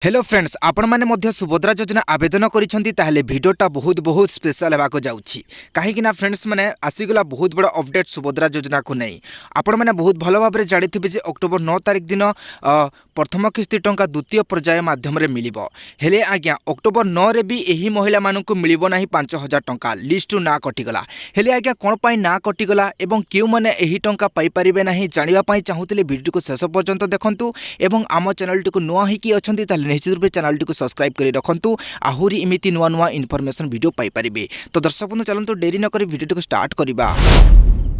Hello friends आपण माने मध्य सुभद्रा योजना आवेदन करिसेंती ताहले वीडियोटा बहुत स्पेशल हेबा को जाउछि काहे ना फ्रेंड्स माने आसीगला बहुत बड़ा अपडेट सुभद्रा योजना को नै आपण माने बहुत भलो भाबरे जानिथिबे जे अक्टोबर 9 तारिख दिन प्रथम किस्ती टंका द्वितीय पर्याय माध्यम रे मिलिबो हेले आज्ञा अक्टोबर 9 रे भी एही महिला मानकु मिलिबो नाही 5000 टंका लिस्ट ना कटिगला हेले आज्ञा कोन पई ना कटिगला एवं केउ माने एही टंका पाई परिबे नाही जानिबा पई चाहुतले वीडियो को शेष पर्यंत देखंतु एवं आम चैनल टी को नुआ ही की अछंती ताले निश्चित रूप चैनल टी को सब्सक्राइब करी रखंतु आहुरी इमिति नुआ नुआ इनफॉरमेशन वीडियो पाई परिबे। तो दर्शक बंधु चलंतु देरी न करी वीडियो को स्टार्ट करिबा।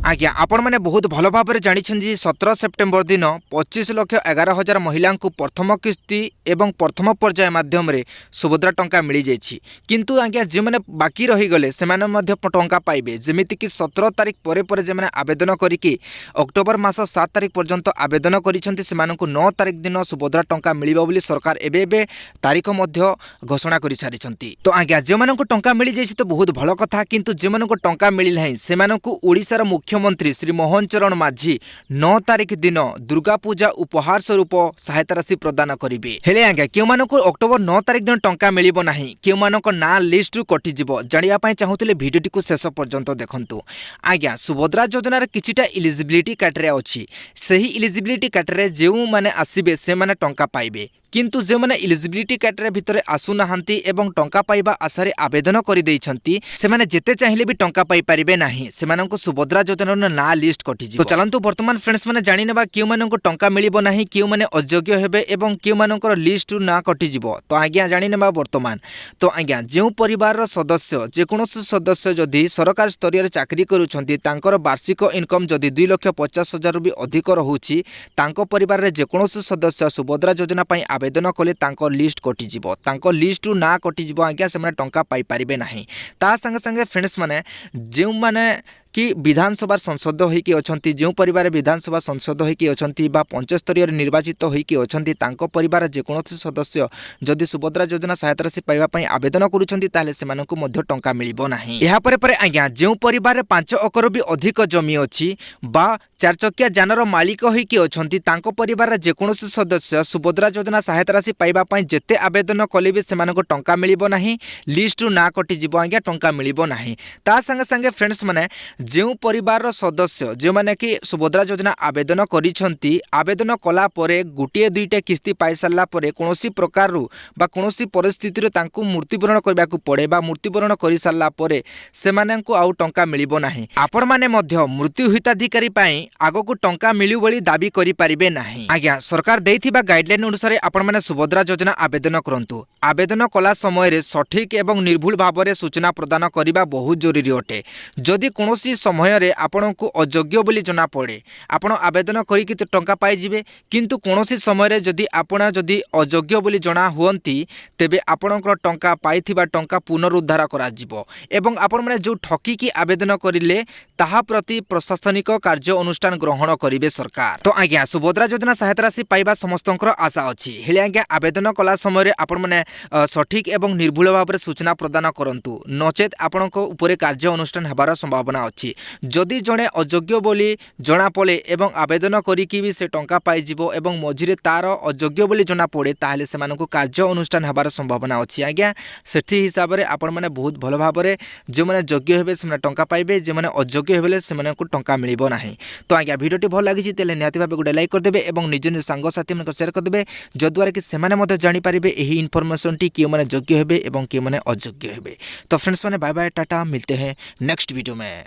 आज्ञा आपण मैंने बहुत भल भाव में जानी 17 सेप्टेम्बर दिन 25,11,000 महिला को प्रथम किस्ती एवं प्रथम पर्याय माध्यम रे सुभद्रा टंका मिल जाइछि किंतु आज्ञा जे मैंने बाकी रहीगले से टंका पाइबे जेमिति कि 17 तारिख पर जे मैंने आवेदन करिके अक्टोबर मास 7 तारिख पर्यंत आवेदन करिसेंती सेमानकु 9 तारिख दिन सुभद्रा टंका मिलिबो बोली सरकार एबे तारिख मध्य घोषणा करि सारिछंती। तो आज्ञा जे मानकु टंका मिल जाइछि तो बहुत भल कथा किंतु जे मानकु टंका मिल नाही सेमानकु ओडिसा रा मुख्यमंत्री श्री मोहन चरण माझी 9 तारिख दिन दुर्गा पूजा उपहार स्वरूप सहायता राशि प्रदान करिवे हेले आज्ञा केउ मानकु अक्टोबर 9 तारिख दिन टंका मिलिबो नाही केउ मानक ना लिस्ट रु कटि जिवो जानिया पई चाहुतले वीडियो टी को शेष पर्यंत देखंतु। आज्ञा सुभद्रा योजना रे किछिटा एलिजिबिलिटी क्राइटेरिया अछि सही एलिजिबिलिटी क्राइटेरिया जेउ माने आसीबे से माने टंका पाइबे किंतु जे माने एलिजिबिलिटी क्राइटेरिया भितरे आसु नाहंती एवं टंका पाइबा आशारे आवेदन करि दैछंती से माने जेते चाहिले भी टंका पाई परिबे नाही सेमानंको सुभद्रा योजना ना लिस्ट कटि जिवो। तो चलंतु वर्तमान फ्रेंड्स माने जानि नेबा केउ मानंको टंका मिलिबो नाही केउ माने अयोग्य हेबे एवं केउ मानंकर लिस्ट ना कटि जिवो। तो आज्ञा जानि नेबा वर्तमान तो आज्ञा जेउ परिवार रो सदस्य जे कोनोसी सदस्य जदि सरकार स्तरीय रे चाकरी करूछंती तांकर वार्षिक इनकम जदि 2,50,000 रु भी अधिक रहउछि तांको परिवार रे जे कोनोसी सदस्य सुभद्रा योजना पई आवेदन कले तांको लिस्ट कटि जिवो तांको लिस्ट रु ना कटि जिवो आज्ञा से माने टंका पाई परिबे नाही। ता संगे संगे फ्रेंड्स माने जेउ माने कि विधानसभा संसद होइकी अछंती जो परिवार विधानसभा संसद होइकी अछंती बा पंचायत स्तरीय निर्वाचित होइकी अछंती तांको परिवार जे कोनोसी सदस्य जदि सुभद्रा योजना सहायता राशि पाइबा पई आवेदन करूछंती ताले सेमानकु मध्य टंका मिलिबो नाही। एहा परे आज्ञा जो परिवार 5 एकड़ भी अधिक जमी अछि बा 4 चकिया जानर मालिक होइकी अछंती तांको परिवार जे कोनोसी सदस्य सुभद्रा योजना सहायता राशि पाइबा पई जेते आवेदन कले भी सेमानकु टंका मिलिबो नाही लिस्ट रु ना कटि जिवो आज्ञा टंका मिलिबो नाही। ता संगे संगे फ्रेंड्स माने जो परिवार सदस्य जो माने कि सुभद्रा योजना आवेदन करिसेंती आवेदन कला परे गुटिए दुईटा किस्ती पाई सारला परे कोनोसी प्रकार रु बा कोनोसी परिस्थिति रे तांकु मृत्युवरण करबाकू पड़े बा मृत्युवरण करि सारला परे सेमानंकु आउ टंका मिलिबो नाही। आपण माने मध्य मृत्यु हिताधिकारी पई आगो टंका मिलु बोली दाबी करि परिबे नाही। आज्ञा सरकार देइथिबा गाइडलाइन अनुसार आपण माने सुभद्रा योजना आवेदन करंतु आवेदन कला समय रे सठिक एवं निर्भुल भाव रे सूचना प्रदान करिबा बहुत जरूरी अटे। जदि कोनोसी समय रे आपनको अयोग्य बोली जना पड़े आपण आवेदन करिकि तो टंका पाई जिवे किंतु कोनोसी समय रे जदि आपण जदि अयोग्य बोली जना हुअंती तेबे आपणकर टंका पाइथिबा टंका पुनरुद्धार करा जिवो एवं आपण माने जो ठकी की आवेदन करिले ताहा प्रति प्रशासनिक कार्य अनुष्ठान ग्रहण करिवे सरकार। तो आज्ञा सुभद्रा योजना सहायता राशि पाइबा समस्तंकर आशा अछि हेले आज्ञा आवेदन कला समय रे आपण माने सठिक एवं निर्भुल भाव रे सूचना प्रदान करंतु नचेत आपणको उपरे कार्य अनुष्ठान हेबार संभावना अछि। जदि जड़े अयोग्य बोली जना पड़े एवं आवेदन करिकि भी से टंका पाई जिवो एवं मझिरे तार अयोग्य बोली जना पड़े ताहले सेमानकु कार्य अनुष्ठान हेबार संभावना अछि। आज्ञा सेठी हिसाब रे आपण माने बहुत भलो भाव रे जे माने योग्य हेबे से माने टंका पाइबे जे माने अयोग्य हेबे से माने टंका मिलिबो नाही। तो आज्ञा वीडियो टी भल लागिछि तेले निहाती भाबे गुडे लाइक कर देबे एवं निज निज संग साथी मन शेयर कर देबे जद्वारा कि सेमाने मते जानि परिबे एही इनफॉरमेशन टी कियो माने योग्य हेबे एवं कियो माने अयोग्य हेबे। तो फ्रेंड्स माने बाय बाय टाटा मिलते हैं नेक्स्ट वीडियो में।